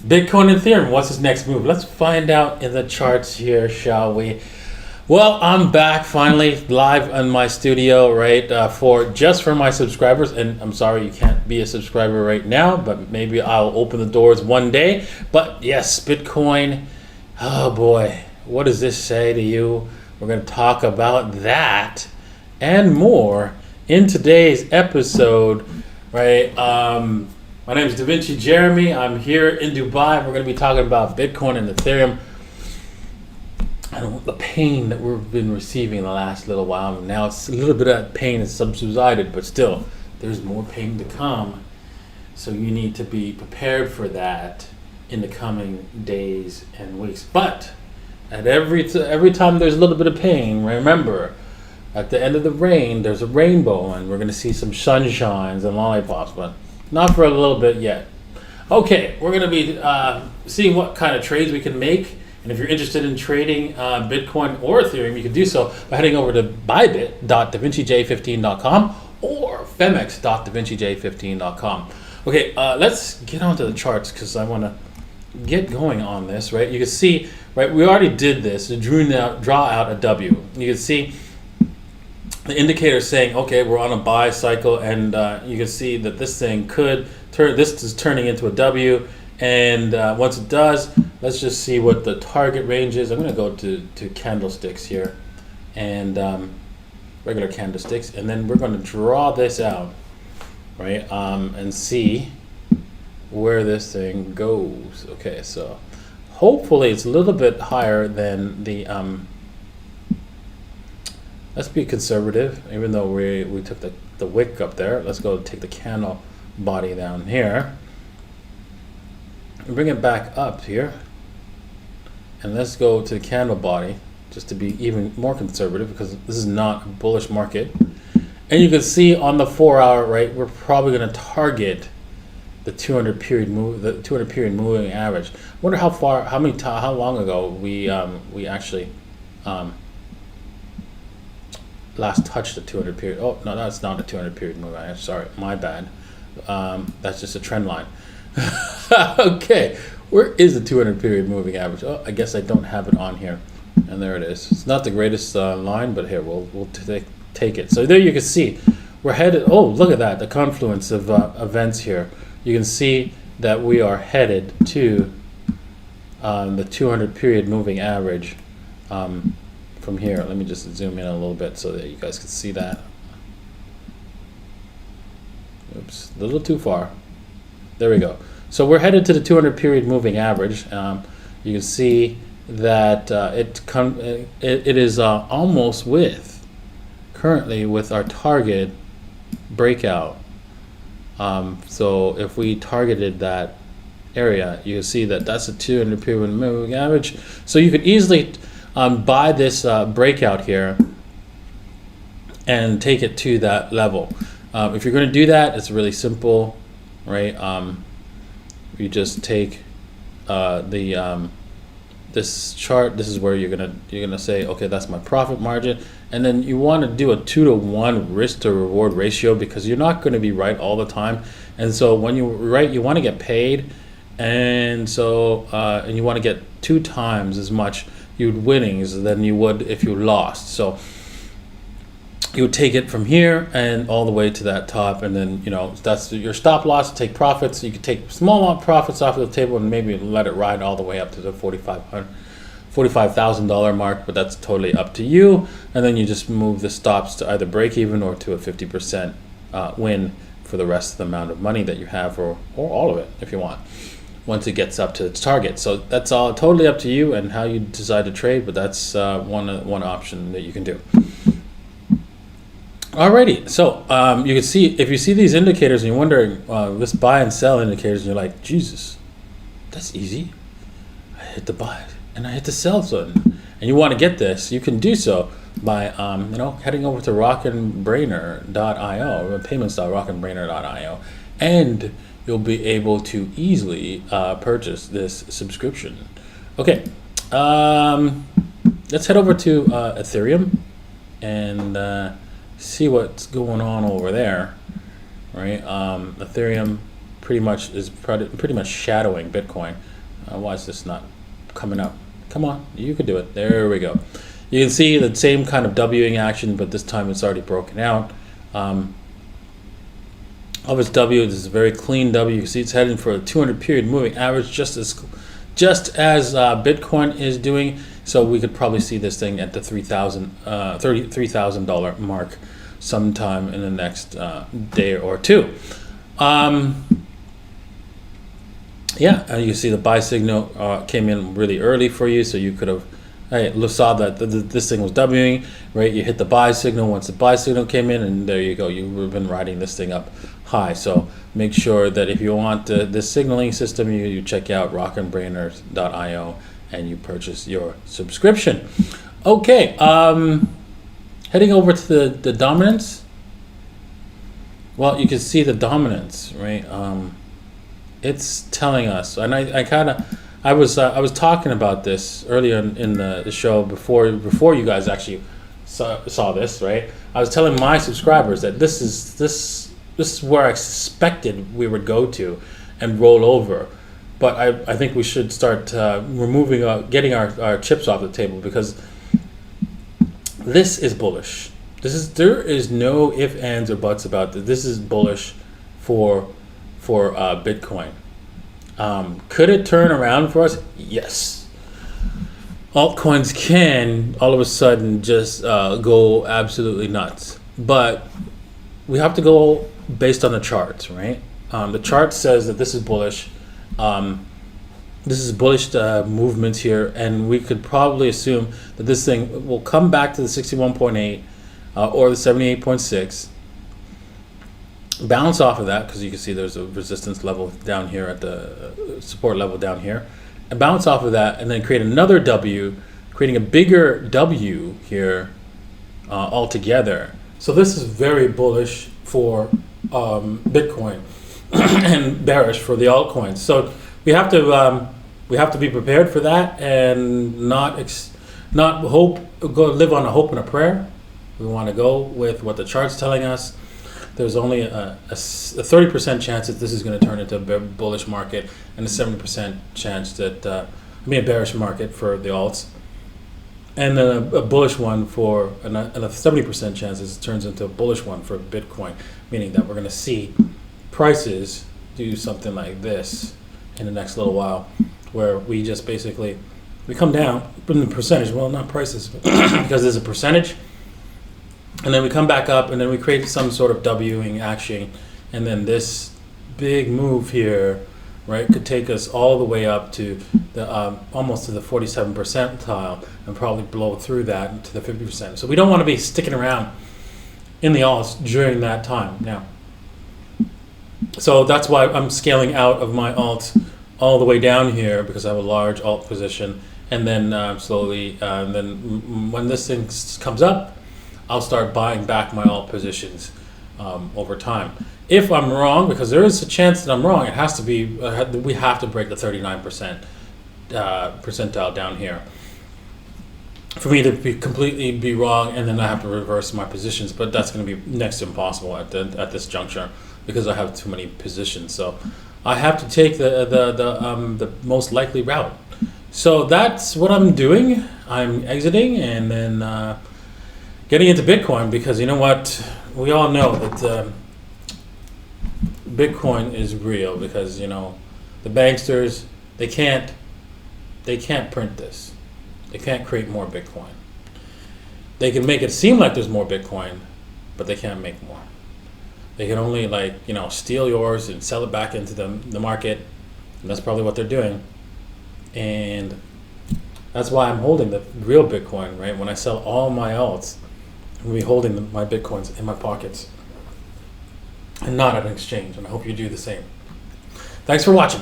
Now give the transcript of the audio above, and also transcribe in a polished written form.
Bitcoin and Ethereum, what's his next move? Let's find out in the charts here, shall we? Well, I'm back finally live in my studio, right? For my subscribers, and I'm sorry you can't be a subscriber right now, but maybe I'll open the doors one day. But yes, Bitcoin. Oh boy, what does this say to you? We're going to talk about that and more in today's episode, right? My name is Da Vinci Jeremy. I'm here in Dubai. We're going to be talking about Bitcoin and Ethereum. I don't want the pain that we've been receiving the last little while. Now it's a little bit of that pain is subsided, but still, there's more pain to come. So you need to be prepared for that in the coming days and weeks. But at every time there's a little bit of pain, remember, at the end of the rain, there's a rainbow, and we're going to see some sunshines and lollipops, but not for a little bit yet. Okay, we're going to be seeing what kind of trades we can make. And if you're interested in trading Bitcoin or Ethereum, you can do so by heading over to bybit.davincij15.com or femex.davincij15.com. Okay, let's get onto the charts because I want to get going on this, right? You can see, right, we already did this. We draw out a W. You can see the indicator saying, okay, we're on a buy cycle, and you can see that this thing could turn, this is turning into a W, and once it does, let's just see what the target range is. I'm going to go to candlesticks here, and regular candlesticks, and then we're going to draw this out, right, and see where this thing goes. Okay, so hopefully it's a little bit higher than the let's be conservative, even though we took the wick up there. Let's go take the candle body down here and bring it back up here, and let's go to the candle body just to be even more conservative because this is not a bullish market. And you can see on the 4 hour, right, we're probably going to target the 200 period moving average. I wonder how long ago we actually last touched the 200 period. Oh no, that's not a 200 period moving average. Sorry, my bad. That's just a trend line. Okay, where is the 200 period moving average? Oh, I guess I don't have it on here, and there it is. It's not the greatest line, but here we'll take it. So there you can see we're headed. Oh, look at that, the confluence of events here. You can see that we are headed to the 200 period moving average from here. Let me just zoom in a little bit so that you guys can see that. Oops, a little too far. There we go. So we're headed to the 200 period moving average. You can see that it is almost currently with our target breakout. So if we targeted that area, you can see that that's a 200 period moving average. So you could easily buy this breakout here and take it to that level. If you're going to do that, it's really simple, right? You just take this chart. This is where you're gonna say, okay, that's my profit margin, and then you want to do a 2-to-1 risk to reward ratio because you're not going to be right all the time, and so when you right, you want to get paid, and so and you want to get 2 times as much winnings than you would if you lost. So you would take it from here and all the way to that top, and then that's your stop loss. Take profits. You could take small profits off of the table and maybe let it ride all the way up to the $45,000 mark, but that's totally up to you. And then you just move the stops to either break even or to a 50% win for the rest of the amount of money that you have, or all of it if you want, once it gets up to its target. So that's all totally up to you and how you decide to trade, but that's one option that you can do. Alrighty, so you can see, if you see these indicators and you're wondering, this buy and sell indicators, and you're like, Jesus, that's easy. I hit the buy and I hit the sell button, and you want to get this, you can do so by heading over to RockinBrainer.io, payments.RockinBrainer.io, and you'll be able to easily purchase this subscription. Okay, let's head over to Ethereum and see what's going on over there, right? Ethereum pretty much shadowing Bitcoin. Why is this not coming up? Come on, you could do it. There we go. You can see the same kind of Wing action, but this time it's already broken out. Of its W, this is a very clean W. You can see it's heading for a 200 period moving average, just as Bitcoin is doing. So we could probably see this thing at the $33,000 mark sometime in the next day or two. Yeah, you see the buy signal came in really early for you, so you could have saw that this thing was Wing, right? You hit the buy signal once the buy signal came in, and there you go. You've been riding this thing up high. So make sure that if you want this signaling system, you check out RockinBrainer.io and you purchase your subscription. Okay, heading over to the dominance. Well, you can see the dominance, right? It's telling us, and I was talking about this earlier in the show before you guys actually saw this, right? I was telling my subscribers that this is where I suspected we would go to and roll over, but I think we should start getting our chips off the table, because this is bullish. There is no ifs, ands, or buts about this. This is bullish for Bitcoin. Could it turn around for us? Yes. Altcoins can all of a sudden just go absolutely nuts, but we have to go based on the charts, right? The chart says that this is bullish. This is bullish movement here, and we could probably assume that this thing will come back to the 61.8 or the 78.6. Bounce off of that, because you can see there's a resistance level down here at the support level down here, and bounce off of that, and then create another W, creating a bigger W here altogether. So this is very bullish for Bitcoin and bearish for the altcoins. So we have to be prepared for that, and not live on a hope and a prayer. We want to go with what the chart's telling us. There's only a 30% chance that this is going to turn into a bullish market, and a 70% chance that a bearish market for the alts, and then a bullish one for a 70% chance that it turns into a bullish one for Bitcoin, meaning that we're going to see prices do something like this in the next little while, where we just basically come down in the percentage. Well, not prices, but because there's a percentage. And then we come back up, and then we create some sort of Wing action, and then this big move here, right, could take us all the way up to the almost to the 47th percentile, and probably blow through that to the 50%. So we don't want to be sticking around in the alts during that time now. So that's why I'm scaling out of my alts all the way down here, because I have a large alt position, and then slowly, and then when this thing comes up, I'll start buying back my alt positions over time. If I'm wrong, because there is a chance that I'm wrong, it has to be. We have to break the 39% percentile down here for me to completely be wrong, and then I have to reverse my positions. But that's going to be next to impossible at this juncture, because I have too many positions. So I have to take the most likely route. So that's what I'm doing. I'm exiting, and then getting into Bitcoin, because you know what? We all know that Bitcoin is real, because the banksters, they can't print this. They can't create more Bitcoin. They can make it seem like there's more Bitcoin, but they can't make more. They can only steal yours and sell it back into the market, and that's probably what they're doing. And that's why I'm holding the real Bitcoin, right? When I sell all my alts, I'm going to be holding my Bitcoins in my pockets and not at an exchange, and I hope you do the same. Thanks for watching.